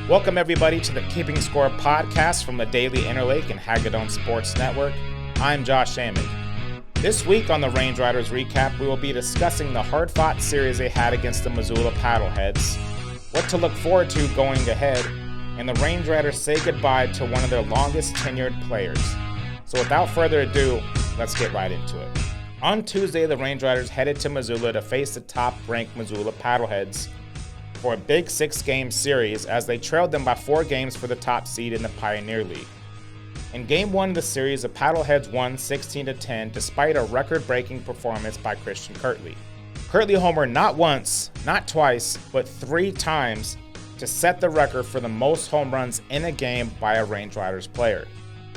Welcome everybody to the Keeping Score podcast from the Daily Interlake and Hagedon Sports Network. I'm Josh Amick. This week on the Range Riders Recap, we will be discussing the hard-fought series they had against the Missoula PaddleHeads, what to look forward to going ahead, and the Range Riders say goodbye to one of their longest-tenured players. So without further ado, let's get right into it. On Tuesday, the Range Riders headed to Missoula to face the top-ranked Missoula PaddleHeads for a big 6-game series as they trailed them by 4 games for the top seed in the Pioneer League. In Game 1 of the series, the PaddleHeads won 16-10 despite a record-breaking performance by Christian Kirtley. Kirtley homered not once, not twice, but 3 times to set the record for the most home runs in a game by a Range Riders player.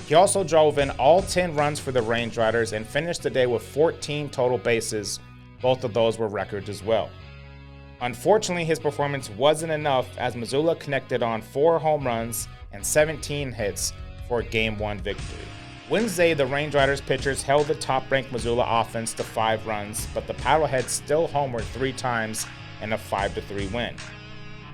He also drove in all 10 runs for the Range Riders and finished the day with 14 total bases. Both of those were records as well. Unfortunately, his performance wasn't enough as Missoula connected on 4 home runs and 17 hits for a Game 1 victory. Wednesday, the Range Riders pitchers held the top-ranked Missoula offense to 5 runs, but the PaddleHeads still homered 3 times in a 5-3 win.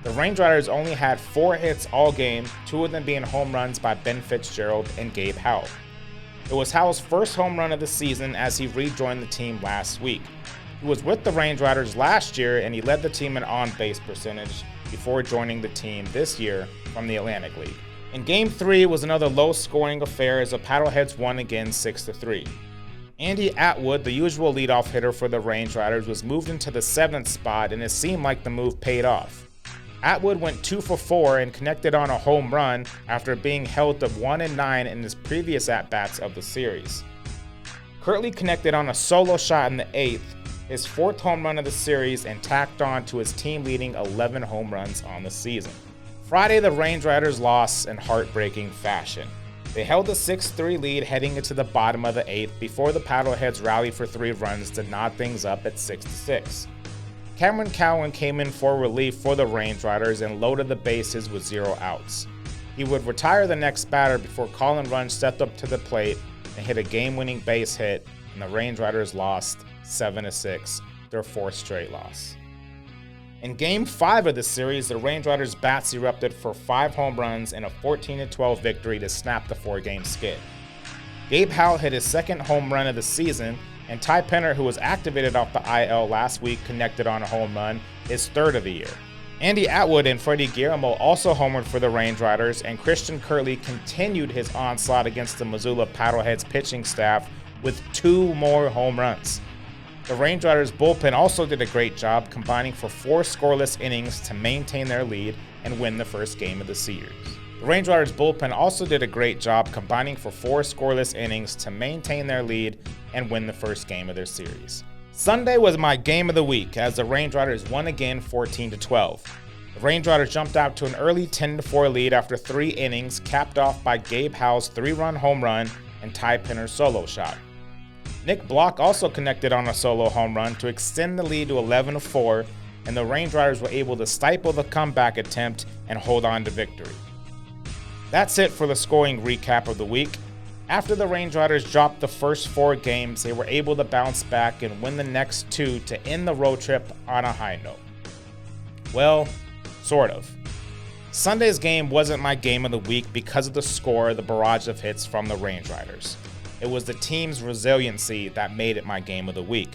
The Range Riders only had 4 hits all game, 2 of them being home runs by Ben Fitzgerald and Gabe Howell. It was Howell's first home run of the season as he rejoined the team last week. He was with the Range Riders last year and he led the team in on-base percentage before joining the team this year from the Atlantic League. In Game 3, it was another low-scoring affair as the PaddleHeads won again 6-3. Andy Atwood, the usual leadoff hitter for the Range Riders, was moved into the 7th spot and it seemed like the move paid off. Atwood went 2 for 4 and connected on a home run after being held to 1-9 in his previous at-bats of the series. Kirtley connected on a solo shot in the 8th, his 4th home run of the series, and tacked on to his team-leading 11 home runs on the season. Friday, the Range Riders lost in heartbreaking fashion. They held a 6-3 lead heading into the bottom of the 8th before the PaddleHeads rallied for 3 runs to knot things up at 6-6. Cameron Cowan came in for relief for the Range Riders and loaded the bases with 0 outs. He would retire the next batter before Colin Runge stepped up to the plate and hit a game-winning base hit, and the Range Riders lost 7-6, their 4th straight loss. In Game 5 of the series, the Range Riders' bats erupted for 5 home runs and a 14-12 victory to snap the 4-game skid. Gabe Howell hit his 2nd home run of the season, and Ty Penner, who was activated off the IL last week, connected on a home run, his 3rd of the year. Andy Atwood and Freddie Guillermo also homered for the Range Riders, and Christian Kirtley continued his onslaught against the Missoula PaddleHeads pitching staff with 2 more home runs. The Range Riders bullpen also did a great job, combining for 4 scoreless innings to maintain their lead and win the first game of the series. The Range Riders bullpen also did a great job, combining for 4 scoreless innings to maintain their lead and win the first game of their series. Sunday was my game of the week as the Range Riders won again 14-12. The Range Riders jumped out to an early 10-4 lead after 3 innings, capped off by Gabe Howell's 3-run home run and Ty Penner's solo shot. Nick Block also connected on a solo home run to extend the lead to 11-4, and the Range Riders were able to stifle the comeback attempt and hold on to victory. That's it for the scoring recap of the week. After the Range Riders dropped the first 4 games, they were able to bounce back and win the next 2 to end the road trip on a high note. Well, sort of. Sunday's game wasn't my game of the week because of the score, the barrage of hits from the Range Riders. It was the team's resiliency that made it my game of the week.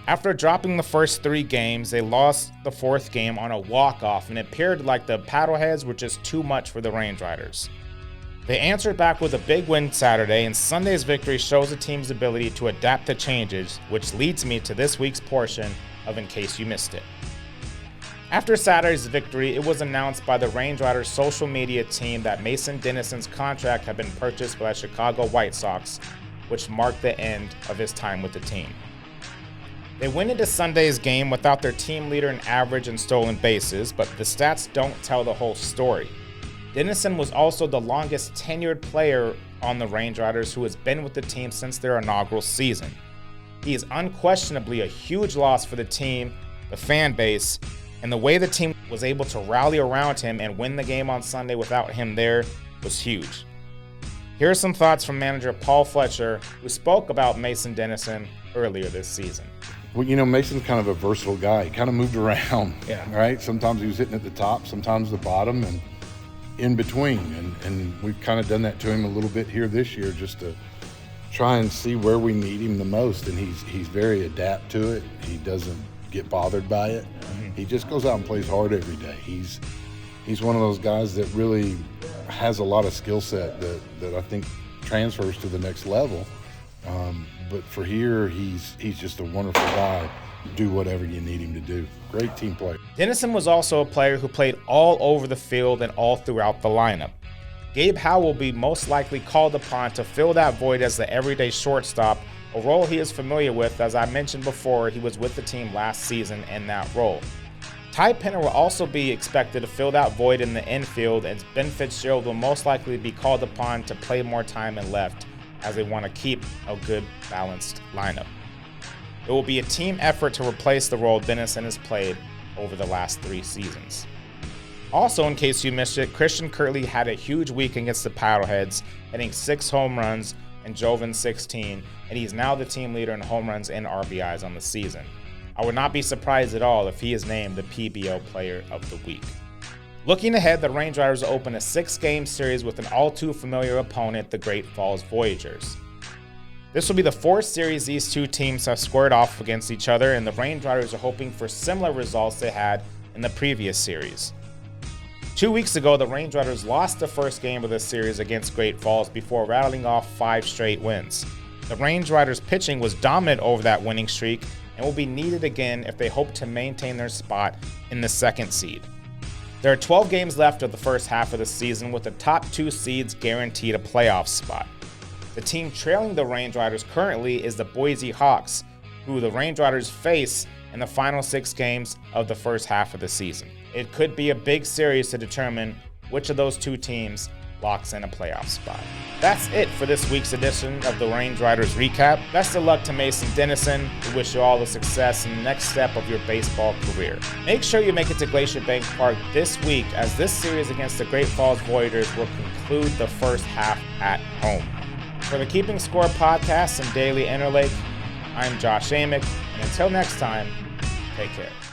After dropping the first 3 games, they lost the 4th game on a walk-off, and it appeared like the PaddleHeads were just too much for the Range Riders. They answered back with a big win Saturday, and Sunday's victory shows the team's ability to adapt to changes, which leads me to this week's portion of In Case You Missed It. After Saturday's victory, it was announced by the Range Riders social media team that Mason Dinesen's contract had been purchased by the Chicago White Sox, which marked the end of his time with the team. They went into Sunday's game without their team leader in average and stolen bases, but the stats don't tell the whole story. Dinesen was also the longest tenured player on the Range Riders who has been with the team since their inaugural season. He is unquestionably a huge loss for the team, the fan base, and the way the team was able to rally around him and win the game on Sunday without him there was huge. Here are some thoughts from manager Paul Fletcher, who spoke about Mason Dinesen earlier this season. Well, you know, Mason's kind of a versatile guy. He kind of moved around, right? Sometimes he was hitting at the top, sometimes the bottom, and in between. And we've kind of done that to him a little bit here this year just to try and see where we need him the most. And he's very adapt to it. He doesn't get bothered by it. He just goes out and plays hard every day. He's one of those guys that really has a lot of skill set that I think transfers to the next level. But for here, he's just a wonderful guy. Do whatever you need him to do. Great team player. Dinesen was also a player who played all over the field and all throughout the lineup. Gabe Howell will be most likely called upon to fill that void as the everyday shortstop, a role he is familiar with. As I mentioned before, he was with the team last season in that role. Ty Penner will also be expected to fill that void in the infield, and Ben Fitzgerald will most likely be called upon to play more time in left, as they want to keep a good balanced lineup. It will be a team effort to replace the role Dinesen has played over the last 3 seasons. Also, in case you missed it, Christian Kirtley had a huge week against the PaddleHeads, hitting 6 home runs and drove in 16, and he's now the team leader in home runs and RBIs on the season. I would not be surprised at all if he is named the PBO Player of the Week. Looking ahead, the Range Riders open a 6-game series with an all-too-familiar opponent, the Great Falls Voyagers. This will be the 4th series these two teams have squared off against each other, and the Range Riders are hoping for similar results they had in the previous series. 2 weeks ago, the Range Riders lost the first game of the series against Great Falls before rattling off 5 straight wins. The Range Riders' pitching was dominant over that winning streak and will be needed again if they hope to maintain their spot in the 2nd seed. There are 12 games left of the first half of the season, with the top 2 seeds guaranteed a playoff spot. The team trailing the Range Riders currently is the Boise Hawks, who the Range Riders face in the final 6 games of the first half of the season. It could be a big series to determine which of those 2 teams locks in a playoff spot. That's it for this week's edition of the Range Riders Recap. Best of luck to Mason Dinesen. We wish you all the success in the next step of your baseball career. Make sure you make it to Glacier Bank Park this week, as this series against the Great Falls Voyagers will conclude the first half at home. For the Keeping Score podcast and Daily Interlake, I'm Josh Amick, and until next time, take care.